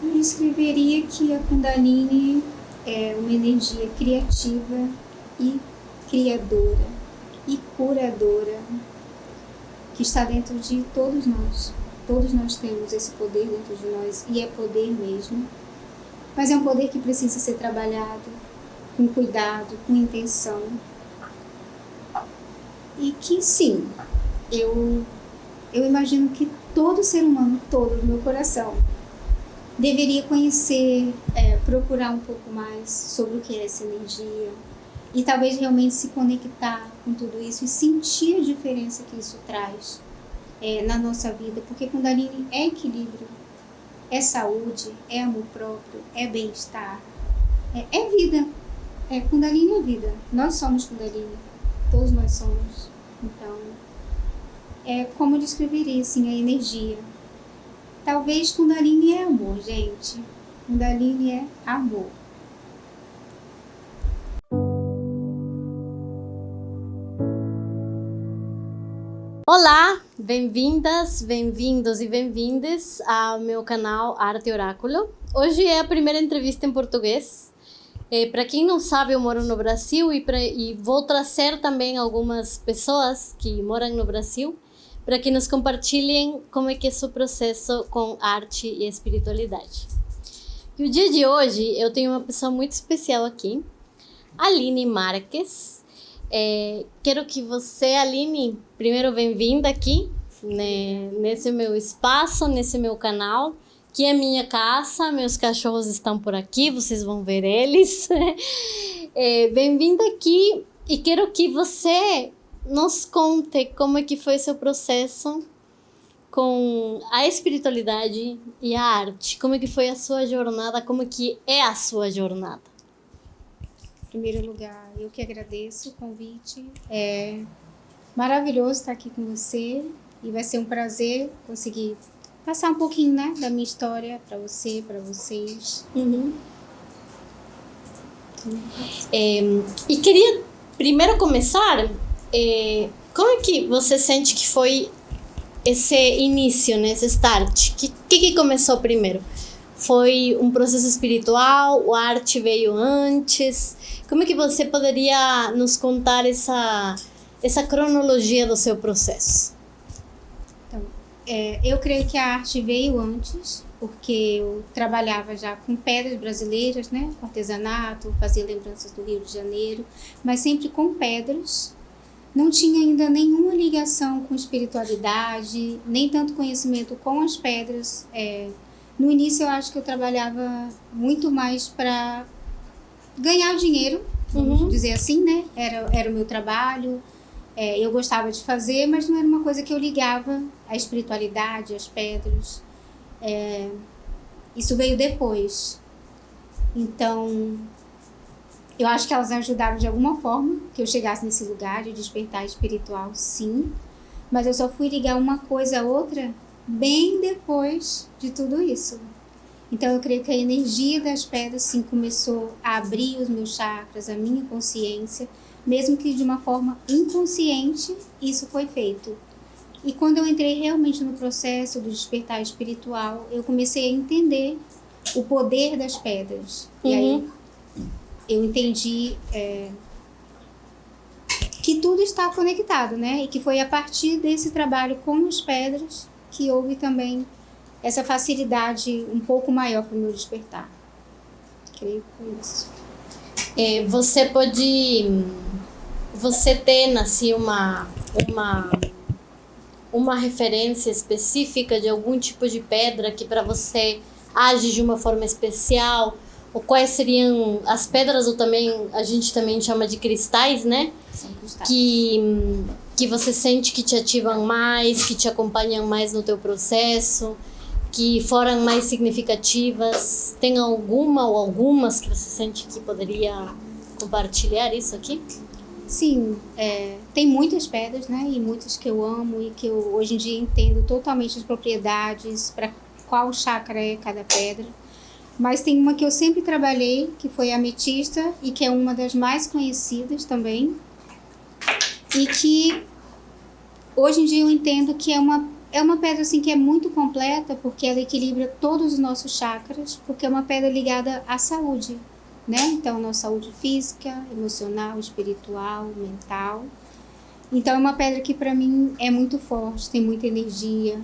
Eu escreveria que a Kundalini é uma energia criativa e criadora e curadora que está dentro de todos nós. Todos nós temos esse poder dentro de nós e é poder mesmo. Mas é um poder que precisa ser trabalhado com cuidado, com intenção. E que sim, eu imagino que todo ser humano, todo do meu coração, deveria conhecer, procurar um pouco mais sobre o que é essa energia e talvez realmente se conectar com tudo isso e sentir a diferença que isso traz na nossa vida, porque Kundalini é equilíbrio, é saúde, é amor próprio, é bem-estar, é vida. Kundalini é vida. Nós somos Kundalini. Todos nós somos. Então, como eu descreveria assim, a energia. Talvez Kundalini é amor, gente. Kundalini é amor. Olá, bem-vindas, bem-vindos e bem-vindes ao meu canal Arte Oráculo. Hoje é a primeira entrevista em português. Para quem não sabe, eu moro no Brasil e vou trazer também algumas pessoas que moram no Brasil para que nos compartilhem como é que é o seu processo com arte e espiritualidade. E o dia de hoje eu tenho uma pessoa muito especial aqui, Aline Marques. Quero que você, Aline, primeiro bem-vinda aqui, né, nesse meu espaço, nesse meu canal, que é minha casa, meus cachorros estão por aqui, vocês vão ver eles. Bem-vinda aqui e quero que você nos conte como é que foi seu processo com a espiritualidade e a arte, como é que foi a sua jornada, como é que é a sua jornada. Em primeiro lugar, eu que agradeço o convite. É maravilhoso estar aqui com você e vai ser um prazer conseguir passar um pouquinho, né, da minha história para você, para vocês. E queria primeiro começar, como é que você sente que foi esse início, né, esse start? Que começou primeiro? Foi um processo espiritual? A arte veio antes? Como é que você poderia nos contar essa cronologia do seu processo? Então, eu creio que a arte veio antes, porque eu trabalhava já com pedras brasileiras, né? Artesanato, fazia lembranças do Rio de Janeiro, mas sempre com pedras. Não tinha ainda nenhuma ligação com espiritualidade, nem tanto conhecimento com as pedras. No início eu acho que eu trabalhava muito mais para ganhar dinheiro, vamos dizer assim, né? Era o meu trabalho, eu gostava de fazer, mas não era uma coisa que eu ligava à espiritualidade, às pedras. Isso veio depois. Então, eu acho que elas ajudaram de alguma forma que eu chegasse nesse lugar de despertar espiritual, sim. Mas eu só fui ligar uma coisa a outra bem depois de tudo isso. Então eu creio que a energia das pedras sim começou a abrir os meus chakras, a minha consciência, mesmo que de uma forma inconsciente isso foi feito. E quando eu entrei realmente no processo do despertar espiritual, eu comecei a entender o poder das pedras. E aí eu entendi que tudo está conectado, né? E que foi a partir desse trabalho com as pedras que houve também essa facilidade um pouco maior para o meu despertar. Creio que foi isso. Você tem assim uma referência específica de algum tipo de pedra que para você age de uma forma especial? Ou quais seriam as pedras, ou também a gente também chama de cristais, né? São cristais. Que você sente que te ativam mais, que te acompanham mais no teu processo, que foram mais significativas? Tem alguma ou algumas que você sente que poderia compartilhar isso aqui? Sim, tem muitas pedras, né? E muitas que eu amo e que eu hoje em dia entendo totalmente as propriedades, para qual chakra é cada pedra. Mas tem uma que eu sempre trabalhei, que foi a ametista, e que é uma das mais conhecidas também. E que hoje em dia eu entendo que é uma é uma pedra assim que é muito completa, porque ela equilibra todos os nossos chakras, porque é uma pedra ligada à saúde, né? Então, nossa saúde física, emocional, espiritual, mental. Então, é uma pedra que para mim é muito forte, tem muita energia.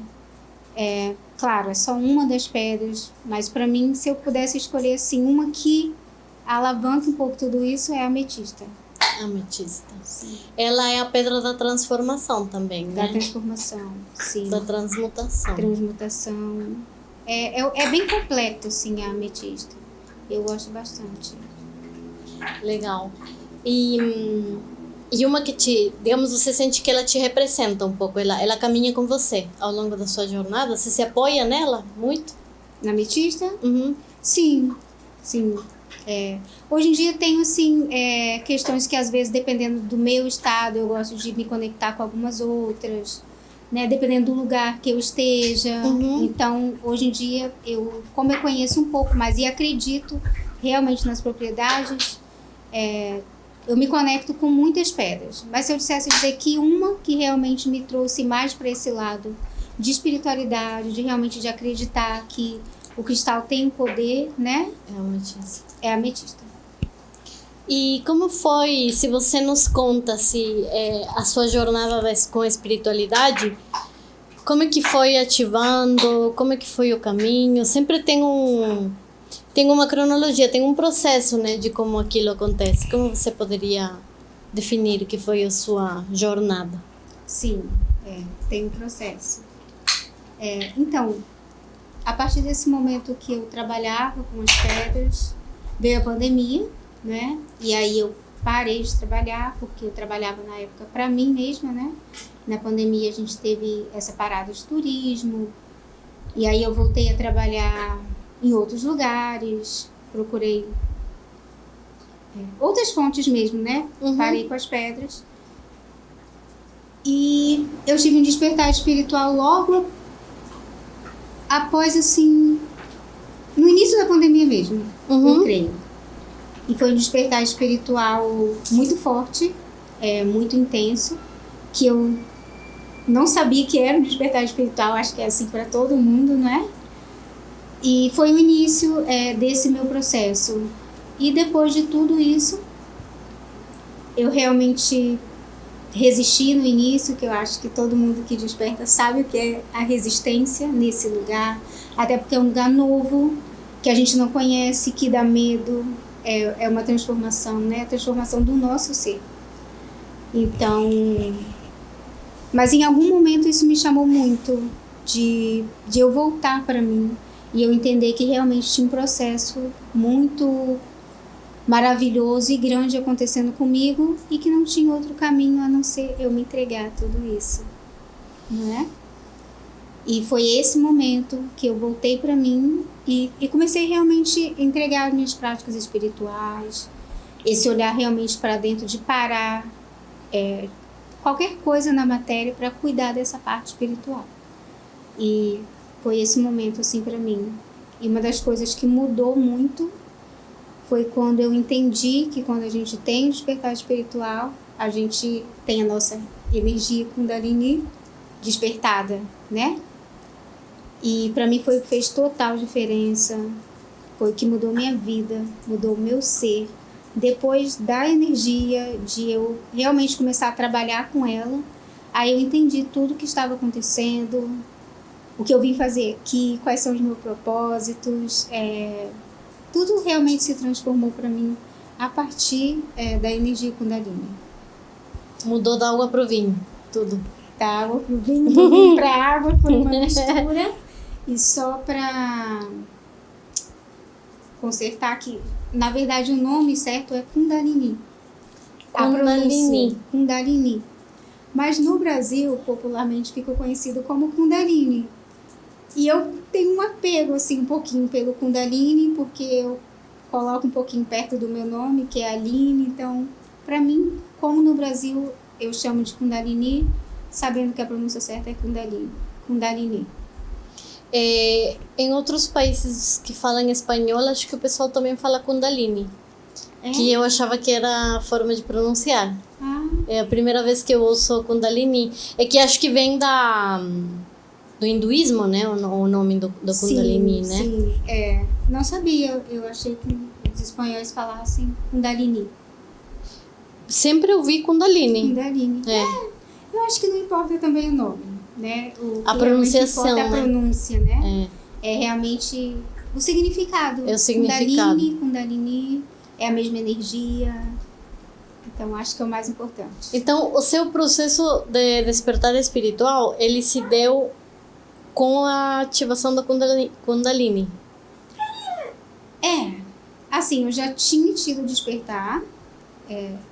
Claro, é só uma das pedras, mas para mim, se eu pudesse escolher assim, uma que alavanca um pouco tudo isso, é a ametista. Ametista. Sim. Ela é a pedra da transformação também, né? Da transformação, sim. Da transmutação. Transmutação. É bem completo, assim, a ametista. Eu gosto bastante. Legal. E uma que digamos, você sente que ela te representa um pouco, ela caminha com você ao longo da sua jornada, você se apoia nela muito? Na ametista? Uhum. Sim, sim. Hoje em dia tenho, assim, questões que às vezes, dependendo do meu estado, eu gosto de me conectar com algumas outras, né? Dependendo do lugar que eu esteja. Uhum. Então, hoje em dia, como eu conheço um pouco mais e acredito realmente nas propriedades, eu me conecto com muitas pedras. Mas se eu dissesse dizer que uma que realmente me trouxe mais para esse lado de espiritualidade, de realmente de acreditar que o cristal tem poder, né? É a ametista. É a ametista. E como foi, se você nos conta a sua jornada com a espiritualidade, como é que foi ativando, como é que foi o caminho? Sempre tem uma cronologia, tem um processo, né, de como aquilo acontece. Como você poderia definir o que foi a sua jornada? Sim, tem um processo. Então, a partir desse momento que eu trabalhava com as pedras, veio a pandemia, né? E aí eu parei de trabalhar, porque eu trabalhava na época para mim mesma, né? Na pandemia a gente teve essa parada de turismo, e aí eu voltei a trabalhar em outros lugares, procurei outras fontes mesmo, né? Uhum. Parei com as pedras. E eu tive um despertar espiritual logo após, assim, no início da pandemia mesmo, eu creio. E foi um despertar espiritual muito forte, muito intenso, que eu não sabia que era um despertar espiritual, acho que é assim para todo mundo, não é? E foi o início desse meu processo. E depois de tudo isso, eu realmente resisti no início, que eu acho que todo mundo que desperta sabe o que é a resistência nesse lugar, até porque é um lugar novo, que a gente não conhece, que dá medo, é uma transformação, né? A transformação do nosso ser. Então, mas em algum momento isso me chamou muito de eu voltar para mim e eu entender que realmente tinha um processo muito maravilhoso e grande acontecendo comigo e que não tinha outro caminho a não ser eu me entregar a tudo isso, não é? E foi esse momento que eu voltei para mim e comecei realmente a entregar minhas práticas espirituais, esse olhar realmente para dentro, de parar qualquer coisa na matéria para cuidar dessa parte espiritual. E foi esse momento assim para mim. E uma das coisas que mudou muito foi quando eu entendi que quando a gente tem despertar espiritual, a gente tem a nossa energia Kundalini despertada, né? E para mim foi o que fez total diferença, foi o que mudou minha vida, mudou o meu ser. Depois da energia, de eu realmente começar a trabalhar com ela, aí eu entendi tudo o que estava acontecendo, o que eu vim fazer aqui, quais são os meus propósitos, tudo realmente se transformou para mim a partir da energia Kundalini. Mudou da água pro vinho, tudo. Da água pro vinho, do vinho pra água, foi uma mistura. E só para consertar aqui, na verdade o nome certo é Kundalini. Kundalini. Mas no Brasil, popularmente, ficou conhecido como Kundalini. E eu tenho um apego, assim, um pouquinho pelo Kundalini, porque eu coloco um pouquinho perto do meu nome, que é Aline. Então, para mim, como no Brasil eu chamo de Kundalini, sabendo que a pronúncia certa é Kundalini. Em outros países que falam espanhol, acho que o pessoal também fala Kundalini. Que eu achava que era a forma de pronunciar. É a primeira vez que eu ouço Kundalini. É que acho que vem do hinduísmo, né? O nome do Kundalini, né? Sim, não sabia. Eu achei que os espanhóis falassem Kundalini. Sempre ouvi Kundalini. Kundalini. Eu acho que não importa também o nome, né? A pronunciação, importa a né? pronúncia, né? É realmente o significado. É o significado. Kundalini é a mesma energia. Então, acho que é o mais importante. Então, o seu processo de despertar espiritual, ele se deu com a ativação da Kundalini. Assim, eu já tinha tido despertar,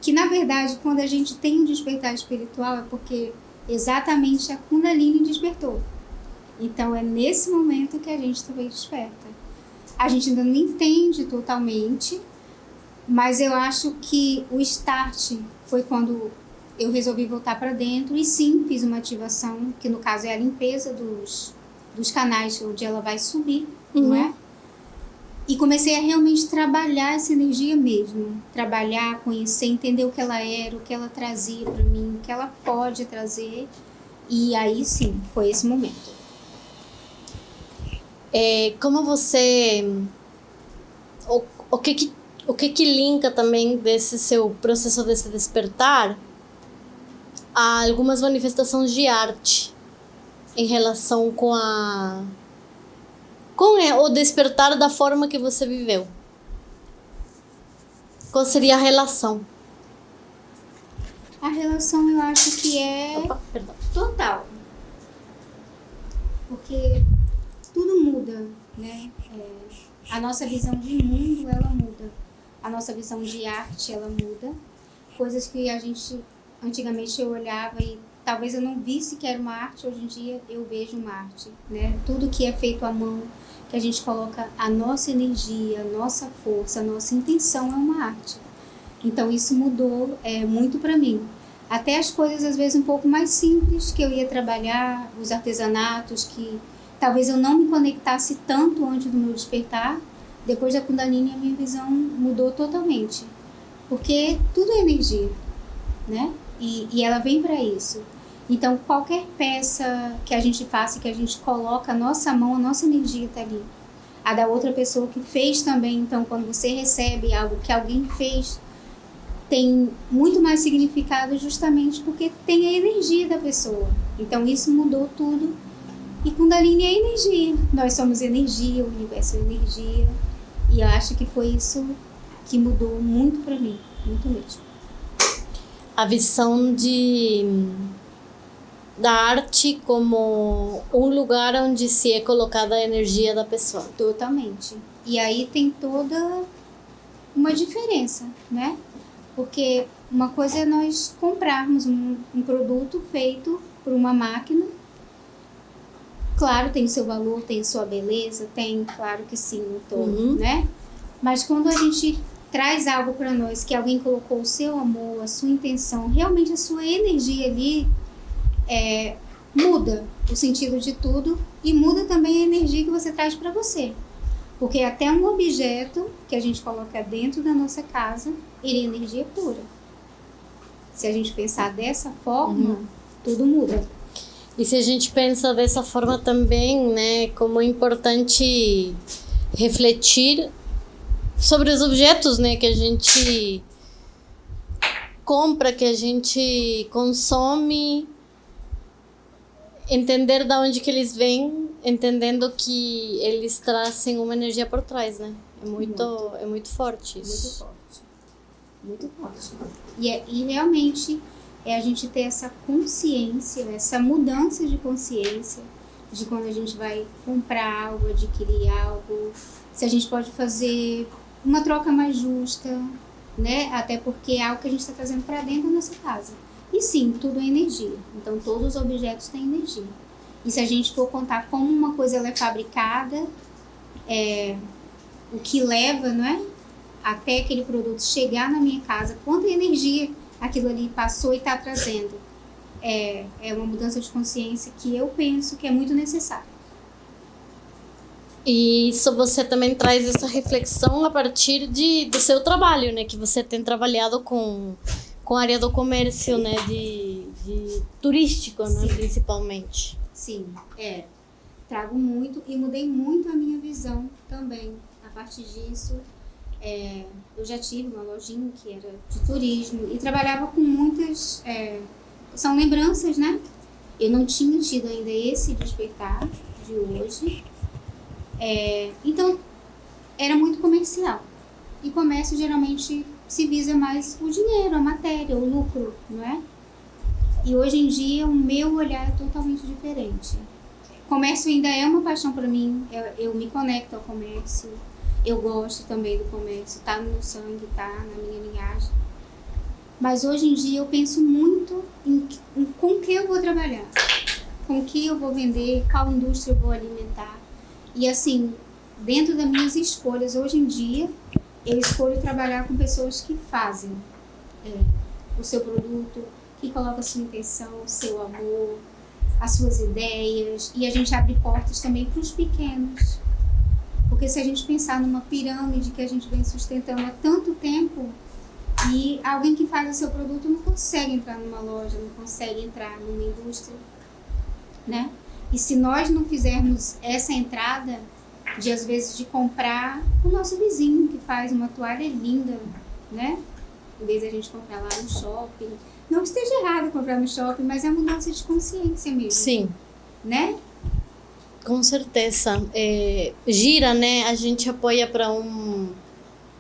que na verdade, quando a gente tem um despertar espiritual, é porque exatamente a Kundalini despertou. Então, é nesse momento que a gente também desperta. A gente ainda não entende totalmente, mas eu acho que o start foi quando eu resolvi voltar para dentro e sim, fiz uma ativação, que no caso é a limpeza dos canais onde ela vai subir, não é? E comecei a realmente trabalhar essa energia mesmo. Trabalhar, conhecer, entender o que ela era, o que ela trazia para mim, o que ela pode trazer. E aí sim, foi esse momento. Como você... O que linka também desse seu processo de se despertar a algumas manifestações de arte em relação com o despertar da forma que você viveu? Qual seria a relação? A relação eu acho que é total. Porque tudo muda, né? A nossa visão de mundo, ela muda. A nossa visão de arte, ela muda. Coisas que a gente, antigamente eu olhava e talvez eu não visse que era uma arte, hoje em dia eu vejo uma arte, né? Tudo que é feito à mão, que a gente coloca a nossa energia, a nossa força, a nossa intenção é uma arte. Então isso mudou muito para mim. Até as coisas às vezes um pouco mais simples que eu ia trabalhar, os artesanatos que talvez eu não me conectasse tanto antes do meu despertar, depois da Kundalini a minha visão mudou totalmente. Porque tudo é energia, né? E ela vem para isso. Então, qualquer peça que a gente faça, que a gente coloca a nossa mão, a nossa energia está ali. A da outra pessoa que fez também. Então, quando você recebe algo que alguém fez, tem muito mais significado justamente porque tem a energia da pessoa. Então, isso mudou tudo. E Kundalini é energia. Nós somos energia, o universo é energia. E eu acho que foi isso que mudou muito para mim. Muito mesmo. A visão da arte como um lugar onde se é colocada a energia da pessoa. Totalmente. E aí tem toda uma diferença, né? Porque uma coisa é nós comprarmos um produto feito por uma máquina. Claro, tem seu valor, tem sua beleza, tem, claro que sim, no todo, né? Mas quando a gente traz algo para nós, que alguém colocou o seu amor, a sua intenção, realmente a sua energia ali, muda o sentido de tudo e muda também a energia que você traz para você. Porque até um objeto que a gente coloca dentro da nossa casa, ele é energia pura. Se a gente pensar dessa forma, tudo muda. E se a gente pensa dessa forma também, né, como é importante refletir sobre os objetos, né, que a gente compra, que a gente consome, entender de onde que eles vêm, entendendo que eles trazem uma energia por trás, né? É muito forte isso. Muito forte. E realmente a gente ter essa consciência, essa mudança de consciência de quando a gente vai comprar algo, adquirir algo, se a gente pode fazer uma troca mais justa, né? Até porque é algo que a gente está trazendo para dentro da nossa casa. E sim, tudo é energia. Então, todos os objetos têm energia. E se a gente for contar como uma coisa ela é fabricada, o que leva, não é? Até aquele produto chegar na minha casa, quanta energia aquilo ali passou e está trazendo. É uma mudança de consciência que eu penso que é muito necessária. E isso você também traz essa reflexão a partir do seu trabalho, né? Que você tem trabalhado com a área do comércio, né? De turístico, né? Principalmente. Sim, trago muito e mudei muito a minha visão também. A partir disso, eu já tive uma lojinha que era de turismo e trabalhava com muitas... são lembranças, né? Eu não tinha tido ainda esse despertar de hoje. Então, era muito comercial. E comércio geralmente se visa mais o dinheiro, a matéria, o lucro, não é? E hoje em dia o meu olhar é totalmente diferente. Comércio ainda é uma paixão para mim, eu me conecto ao comércio, eu gosto também do comércio, tá no meu sangue, tá na minha linhagem. Mas hoje em dia eu penso muito em com que eu vou trabalhar, com que eu vou vender, qual indústria eu vou alimentar. E assim, dentro das minhas escolhas, hoje em dia, eu escolho trabalhar com pessoas que fazem o seu produto, que colocam a sua intenção, o seu amor, as suas ideias. E a gente abre portas também para os pequenos. Porque se a gente pensar numa pirâmide que a gente vem sustentando há tanto tempo, e alguém que faz o seu produto não consegue entrar numa loja, não consegue entrar numa indústria, né? E se nós não fizermos essa entrada, de às vezes de comprar o nosso vizinho que faz uma toalha linda, né? Em vez de a gente comprar lá no shopping. Não que esteja errado comprar no shopping, mas é uma mudança de consciência mesmo. Sim. Né? Com certeza. Gira, né? A gente apoia para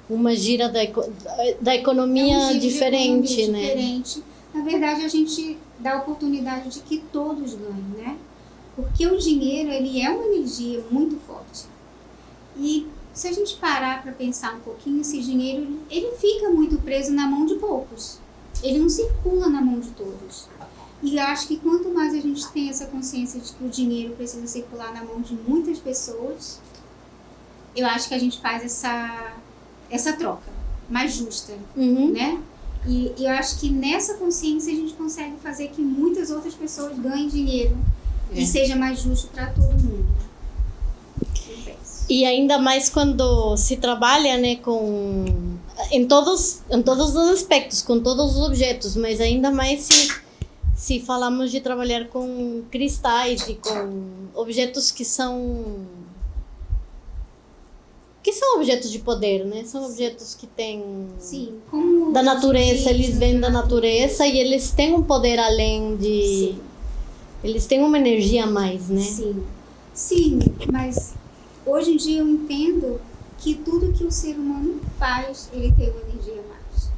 uma gira da economia diferente, né? Diferente. Na verdade, a gente dá a oportunidade de que todos ganhem, né? Porque o dinheiro, ele é uma energia muito forte. E se a gente parar para pensar um pouquinho, esse dinheiro, ele fica muito preso na mão de poucos. Ele não circula na mão de todos. E eu acho que quanto mais a gente tem essa consciência de que o dinheiro precisa circular na mão de muitas pessoas, eu acho que a gente faz essa troca mais justa, né? E eu acho que nessa consciência a gente consegue fazer que muitas outras pessoas ganhem dinheiro e seja mais justo para todo mundo. E ainda mais quando se trabalha, né, em todos os aspectos, com todos os objetos, mas ainda mais se falamos de trabalhar com cristais e com objetos que são objetos de poder, né? São objetos que têm... Sim, como da natureza, eles vêm da natureza e eles têm um poder além de... Sim. Eles têm uma energia a mais, né? Sim, mas hoje em dia eu entendo que tudo que o ser humano faz, ele tem uma energia a mais.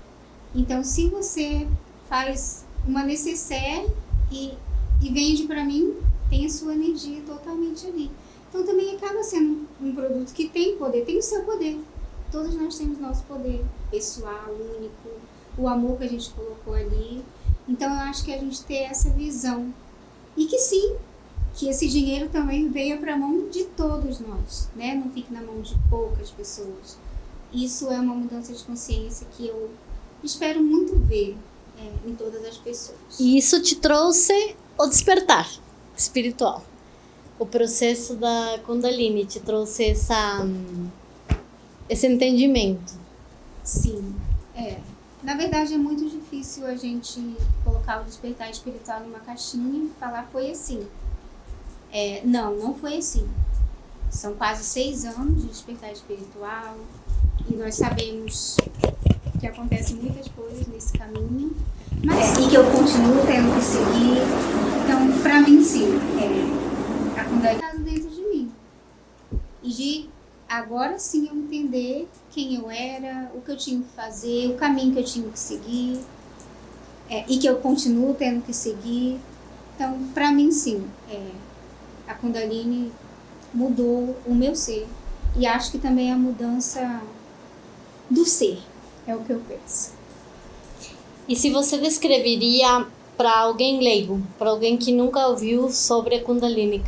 Então, se você faz uma necessaire e vende para mim, tem a sua energia totalmente ali. Então também acaba sendo um produto que tem poder, tem o seu poder. Todos nós temos nosso poder pessoal, único, o amor que a gente colocou ali. Então eu acho que a gente ter essa visão. E que sim, que esse dinheiro também venha para a mão de todos nós, né? Não fique na mão de poucas pessoas. Isso é uma mudança de consciência que eu espero muito ver em todas as pessoas. E isso te trouxe o despertar espiritual. O processo da Kundalini te trouxe esse entendimento. Sim, Na verdade, é muito difícil a gente colocar o despertar espiritual numa caixinha e falar foi assim. Não foi assim. São quase 6 anos de despertar espiritual e nós sabemos que acontecem muitas coisas nesse caminho, mas e que eu continuo tendo que seguir. Então, para mim, sim, a Kundalini está dentro de mim. E de agora sim eu entender quem eu era, o que eu tinha que fazer, o caminho que eu tinha que seguir, e que eu continuo tendo que seguir. Então, para mim, sim, a Kundalini mudou o meu ser. E acho que também a mudança do ser é o que eu penso. E se você descreveria para alguém leigo, para alguém que nunca ouviu sobre a Kundalini,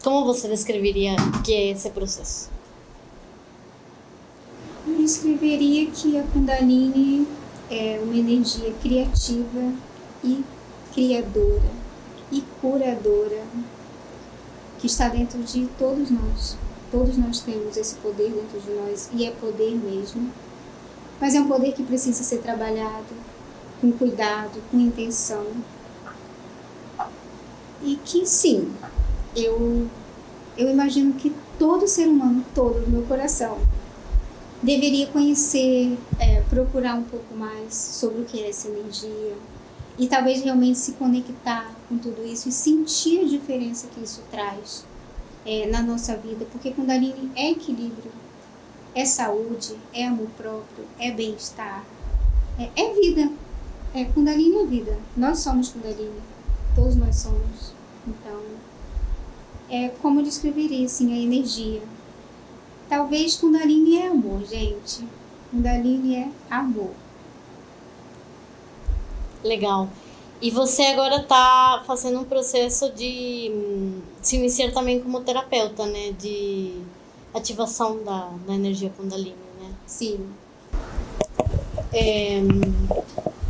como você descreveria que é esse processo? Eu descreveria que a Kundalini é uma energia criativa e criadora e curadora que está dentro de todos nós. Todos nós temos esse poder dentro de nós e é poder mesmo. Mas é um poder que precisa ser trabalhado com cuidado, com intenção. E que sim, eu, eu imagino que todo ser humano, todo do meu coração, deveria conhecer, procurar um pouco mais sobre o que é essa energia e talvez realmente se conectar com tudo isso e sentir a diferença que isso traz na nossa vida, porque Kundalini é equilíbrio, é saúde, é amor próprio, é bem-estar, é vida. Kundalini é vida. Nós somos Kundalini. Todos nós somos. Então, como eu descreveria assim, a energia. Talvez Kundalini é amor, gente. Kundalini é amor. Legal. E você agora está fazendo um processo de se iniciar também como terapeuta, né? De ativação da energia Kundalini, né? Sim.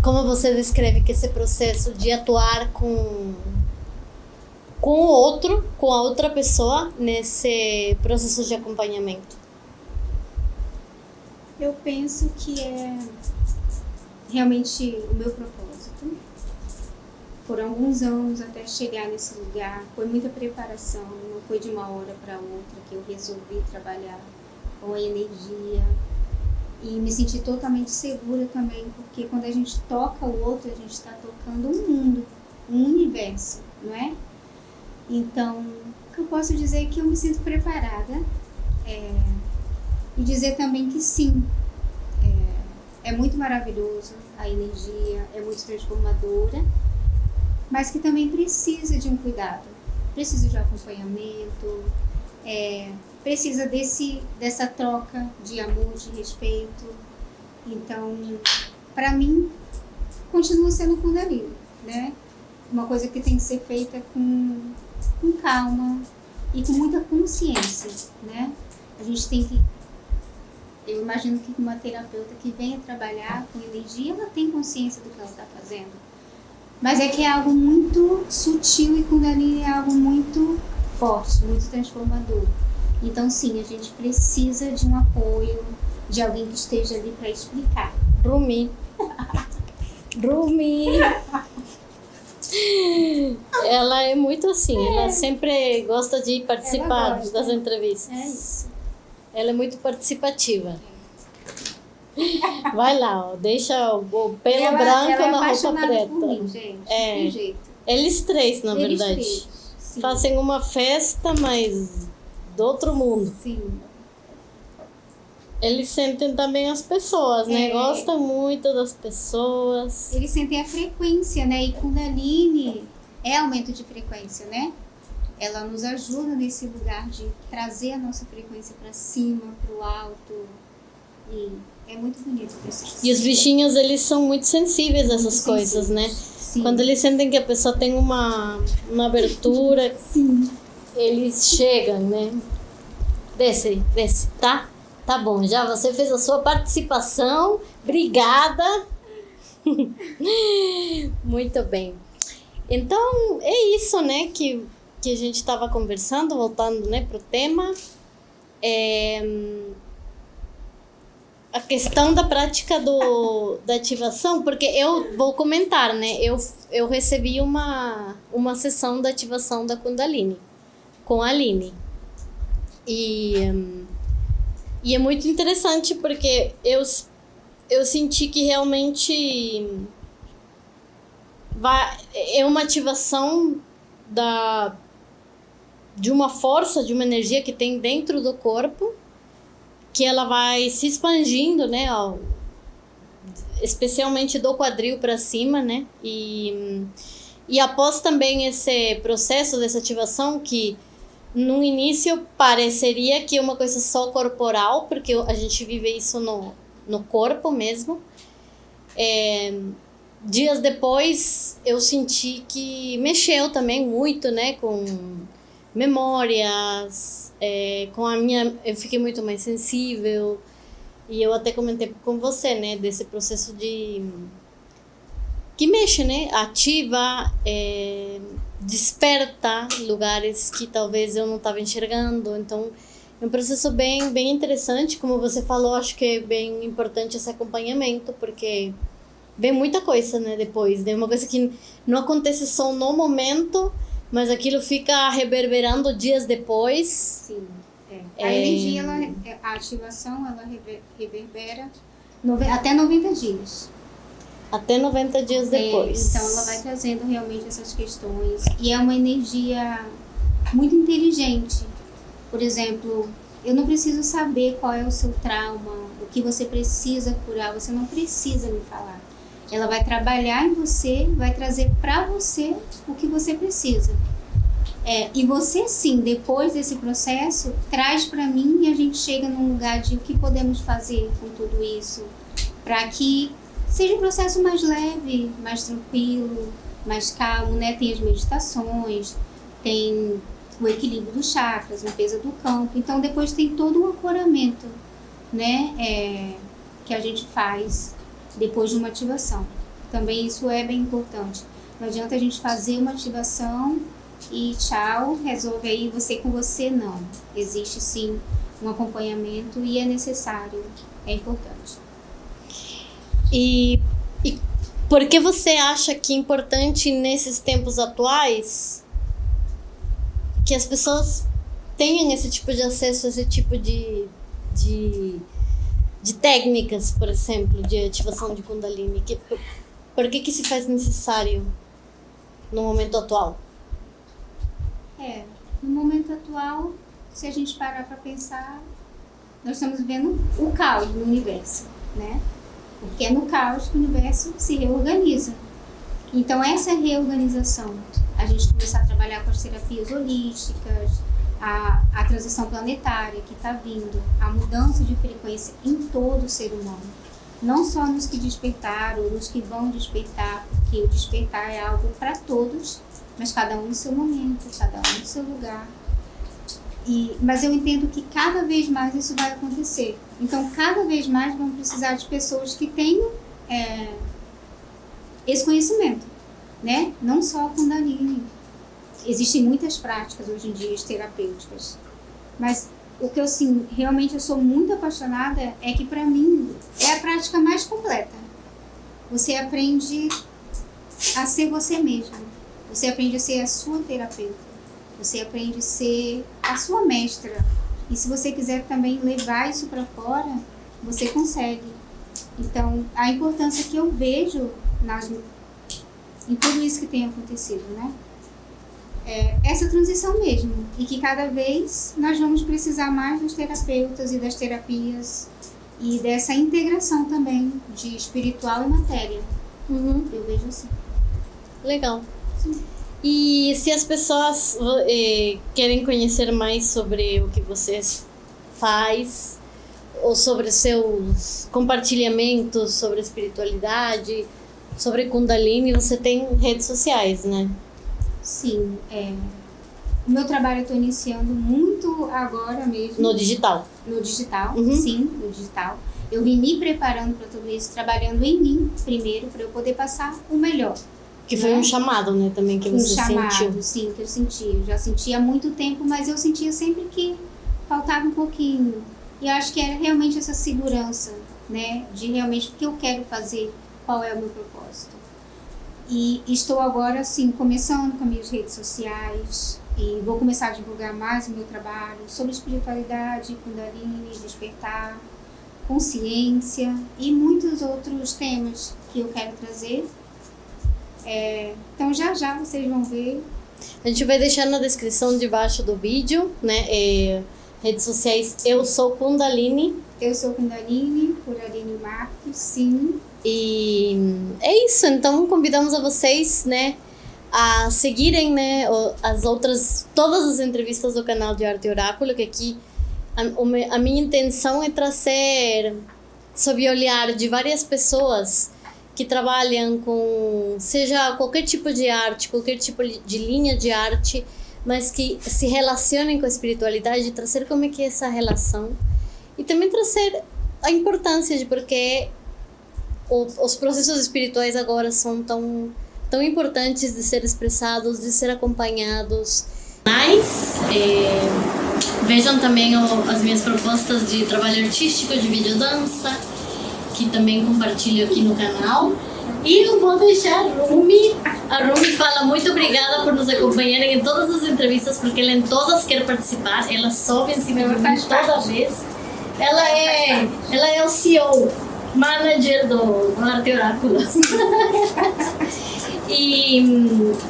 Como você descreve que esse processo de atuar com o outro, com a outra pessoa, nesse processo de acompanhamento? Eu penso que é realmente o meu propósito. Foram alguns anos até chegar nesse lugar, foi muita preparação, não foi de uma hora para outra que eu resolvi trabalhar com a energia e me senti totalmente segura também, porque quando a gente toca o outro, a gente está tocando um mundo, um universo, não é? Então, o que eu posso dizer é que eu me sinto preparada e dizer também que sim, é muito maravilhoso a energia, é muito transformadora, mas que também precisa de um cuidado, precisa de um acompanhamento, precisa dessa troca de amor, de respeito. Então, para mim, continua sendo Kundalini, né? Uma coisa que tem que ser feita com calma e com muita consciência, né? A gente tem que... Eu imagino que uma terapeuta que venha trabalhar com energia, ela tem consciência do que ela está fazendo. Mas é que é algo muito sutil e Kundalini é algo muito forte, muito transformador. Então, sim, a gente precisa de um apoio, de alguém que esteja ali para explicar. Rumi. Ela é muito assim, ela sempre gosta de participar das entrevistas. É isso. Ela é muito participativa. Vai lá, ó, deixa o pelo branco na roupa preta. Por mim, gente, tem jeito. Eles três, na verdade. Três, sim. Fazem uma festa, mas do outro mundo. Sim. Eles sentem também as pessoas, né? Gostam muito das pessoas. Eles sentem a frequência, né? E Kundalini é aumento de frequência, né? Ela nos ajuda nesse lugar de trazer a nossa frequência para cima, para o alto. E é muito bonito o processo. E os bichinhos, eles são muito sensíveis a essas coisas, né? Sim. Quando eles sentem que a pessoa tem uma abertura, sim, eles chegam, né? Desce, tá? Tá bom, já você fez a sua participação. Obrigada. Muito bem. Então, é isso, né, que a gente estava conversando, voltando, né, pro tema. A questão da prática da ativação, porque eu vou comentar, né, eu recebi uma sessão da ativação da Kundalini com a Aline. E é muito interessante porque eu senti que realmente é uma ativação de uma força, de uma energia que tem dentro do corpo, que ela vai se expandindo, né, especialmente do quadril para cima, né, e após também esse processo dessa ativação, que no início pareceria que é uma coisa só corporal, porque a gente vive isso no corpo mesmo. Dias depois eu senti que mexeu também muito, né, com memórias, com a minha... Eu fiquei muito mais sensível, e eu até comentei com você, né, desse processo que mexe, né, ativa, desperta lugares que talvez eu não estava enxergando. Então é um processo bem, bem interessante. Como você falou, acho que é bem importante esse acompanhamento, porque vem muita coisa, né, depois, né, uma coisa que não acontece só no momento, Mas aquilo fica reverberando dias depois. Sim. A energia, a ativação, ela reverbera até 90 dias. Até 90 dias depois. Então, ela vai trazendo realmente essas questões. E é uma energia muito inteligente. Por exemplo, eu não preciso saber qual é o seu trauma, o que você precisa curar. Você não precisa me falar. Ela vai trabalhar em você, vai trazer para você o que você precisa. E você, sim, depois desse processo, traz para mim e a gente chega num lugar de o que podemos fazer com tudo isso, para que seja um processo mais leve, mais tranquilo, mais calmo, né? Tem as meditações, tem o equilíbrio dos chakras, limpeza do campo. Então, depois tem todo um ancoramento, né? Que a gente faz depois de uma ativação. Também isso é bem importante. Não adianta a gente fazer uma ativação e tchau, resolve aí você com você, não. Existe sim um acompanhamento e é necessário, é importante. E por que você acha que é importante nesses tempos atuais que as pessoas tenham esse tipo de acesso, esse tipo de técnicas, por exemplo, de ativação de Kundalini? Por que se faz necessário no momento atual? No momento atual, se a gente parar para pensar, nós estamos vivendo o caos no universo, né? Porque é no caos que o universo se reorganiza. Então, essa reorganização, a gente começar a trabalhar com as terapias holísticas, a transição planetária que está vindo, a mudança de frequência em todo o ser humano. Não só nos que despertaram, nos que vão despertar, porque o despertar é algo para todos, mas cada um no seu momento, cada um no seu lugar. Mas eu entendo que cada vez mais isso vai acontecer. Então, cada vez mais vamos precisar de pessoas que tenham esse conhecimento, né? Não só a Kundalini. Existem muitas práticas hoje em dia terapêuticas, mas o que eu realmente eu sou muito apaixonada é que, para mim, é a prática mais completa. Você aprende a ser você mesmo. Você aprende a ser a sua terapeuta. Você aprende a ser a sua mestra. E se você quiser também levar isso para fora, você consegue. Então, a importância que eu vejo em tudo isso que tem acontecido, né? É essa transição mesmo. E que cada vez nós vamos precisar mais dos terapeutas e das terapias e dessa integração também de espiritual e matéria. Eu vejo assim. Legal. E se as pessoas querem conhecer mais sobre o que você faz, ou sobre seus compartilhamentos sobre espiritualidade, sobre Kundalini, você tem redes sociais, né? Sim. O meu trabalho eu estou iniciando muito agora mesmo. No digital? No digital, sim, no digital. Eu vim me preparando para tudo isso, trabalhando em mim primeiro, para eu poder passar o melhor. Que foi um chamado, né, também, que você sentiu. Um chamado, sim, que eu senti. Eu já sentia há muito tempo, mas eu sentia sempre que faltava um pouquinho. E eu acho que era realmente essa segurança, né, de realmente o que eu quero fazer, qual é o meu propósito. E estou agora, assim, começando com as minhas redes sociais e vou começar a divulgar mais o meu trabalho sobre espiritualidade, Kundalini, despertar, consciência e muitos outros temas que eu quero trazer. Então já vocês vão ver. A gente vai deixar na descrição debaixo do vídeo, né? Redes sociais, eu sou Kundalini. Eu sou Kundalini, por Aline Marques, sim. E é isso, então convidamos a vocês, né, a seguirem, né, todas as entrevistas do canal de Arte Oráculo, que aqui a minha intenção é trazer, sob o olhar de várias pessoas que trabalham com, seja qualquer tipo de arte, qualquer tipo de linha de arte, mas que se relacionem com a espiritualidade, trazer como é que é essa relação e também trazer a importância de porque os processos espirituais agora são tão importantes de ser expressados, de ser acompanhados. Mas vejam também as minhas propostas de trabalho artístico, de videodança, que também compartilho aqui no canal. E eu vou deixar a Rumi fala muito obrigada por nos acompanharem em todas as entrevistas, porque ela em todas quer participar, ela sobe em cima de mim toda vez. Ela é o CEO, manager do Arte Oráculo. E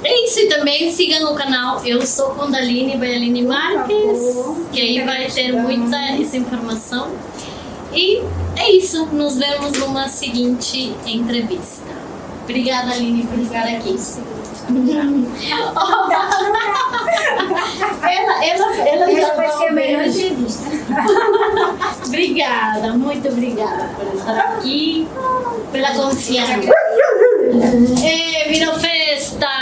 é isso, e também sigam o canal. Eu sou Kundalini Baialine Marques, que aí vai ter muita essa informação. E é isso, nos vemos numa seguinte entrevista. Obrigada, Aline, por estar aqui. Ela já vai ser a melhor entrevista. Obrigada, muito obrigada por estar aqui, pela confiança. Virou festa!